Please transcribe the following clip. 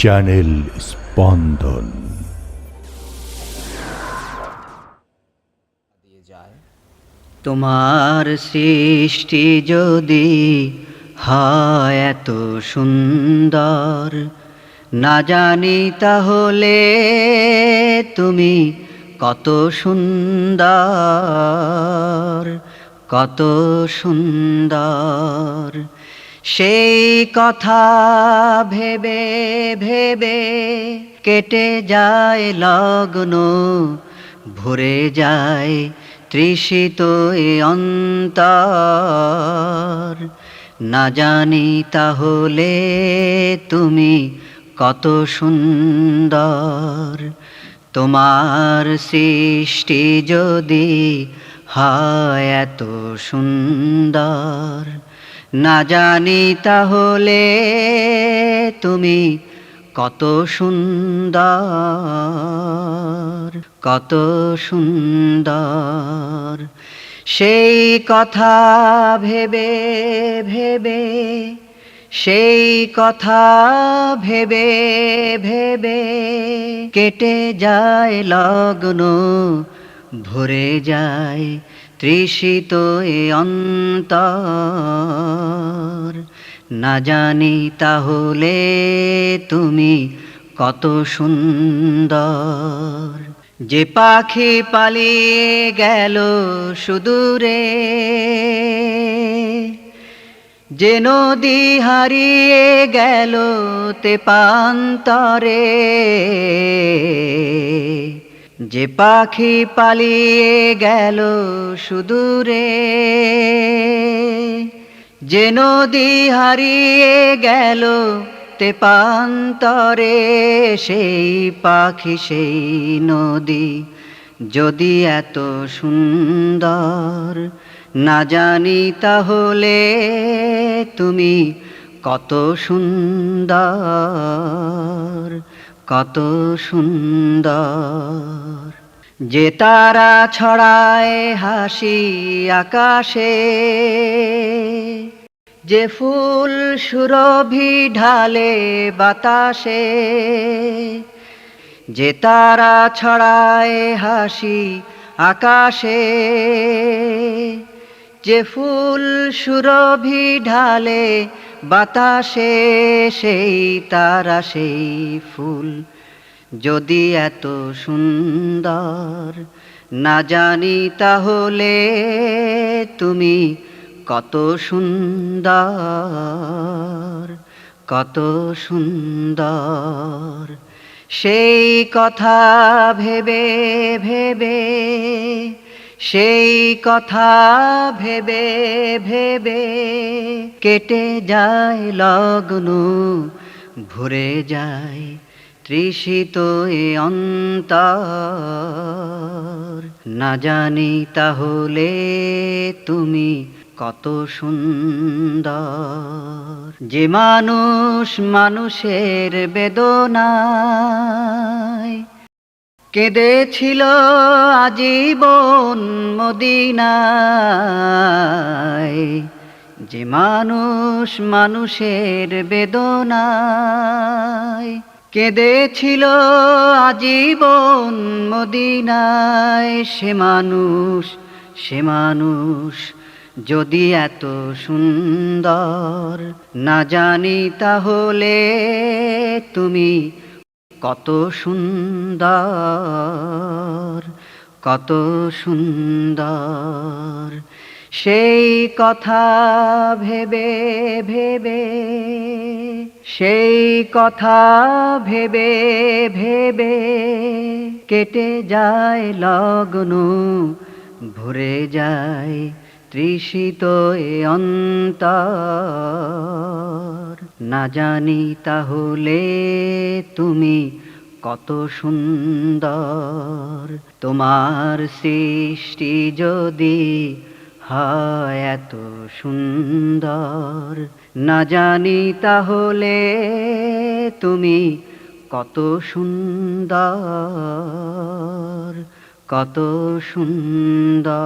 Channel স্পন্দন। তোমার সৃষ্টি যদি হয় এত সুন্দর, না জানি তাহলে তুমি কত সুন্দর, কত সুন্দর। সেই কথা ভেবে ভেবে কেটে যায় লগ্ন, ভরে যায় তৃষিত এ অন্তর। না জানি তাহলে তুমি কত সুন্দর। তোমার সৃষ্টি যদি হয় এত সুন্দর, না জানি তাহলে তুমি কত সুন্দর, কত সুন্দর। সেই কথা ভেবে ভেবে, সেই কথা ভেবে ভেবে কেটে যায় লগ্ন, ভরে যায় তৃষিত এ অন্তর। না জানি তাহলে তুমি কত সুন্দর। যে পাখি পালিয়ে গেল সুদূরে, যে নদী হারিয়ে গেল তেপান্তরে, যে পাখি পালিয়ে গেল সুদূরে, যে নদী হারিয়ে গেল তেপান্তরে, সেই পাখি সেই নদী যদি এত সুন্দর, না জানি তাহলে তুমি কত সুন্দর, কত সুন্দর। যে তারা ছড়ায় হাসি আকাশে, যে ফুল সুরভি ঢালে বাতাসে, যে তারা ছড়ায় হাসি আকাশে, যে ফুল সুরভি ঢালে বাতাসে, সেই তারা সেই ফুল যদি এত সুন্দর, না জানি তাহলে তুমি কত সুন্দর, কত সুন্দর। সেই কথা ভেবে ভেবে, সেই কথা ভেবে ভেবে কেটে যায় লগ্ন, ভরে যায় তৃষিত এ অন্তর। না জানি তাহলে তুমি কত সুন্দর। যে মানুষ মানুষের বেদনায় কেঁদেছিল আজীবন মদিনায়, যে মানুষ মানুষের বেদনায় কেঁদেছিল আজীবন মদিনায়, সে মানুষ, সে মানুষ যদি এত সুন্দর, না জানি তাহলে তুমি কত সুন্দর, কত সুন্দর। সেই কথা ভেবে ভেবে, সেই কথা ভেবে ভেবে কেটে যায় লগ্ন, ভরে যায় তৃষিত এ অন্তর। না জানি তাহলে তুমি কত সুন্দর। তোমার সৃষ্টি যদি হয় এত সুন্দর, না জানি তাহলে তুমি কত সুন্দর, কত সুন্দর।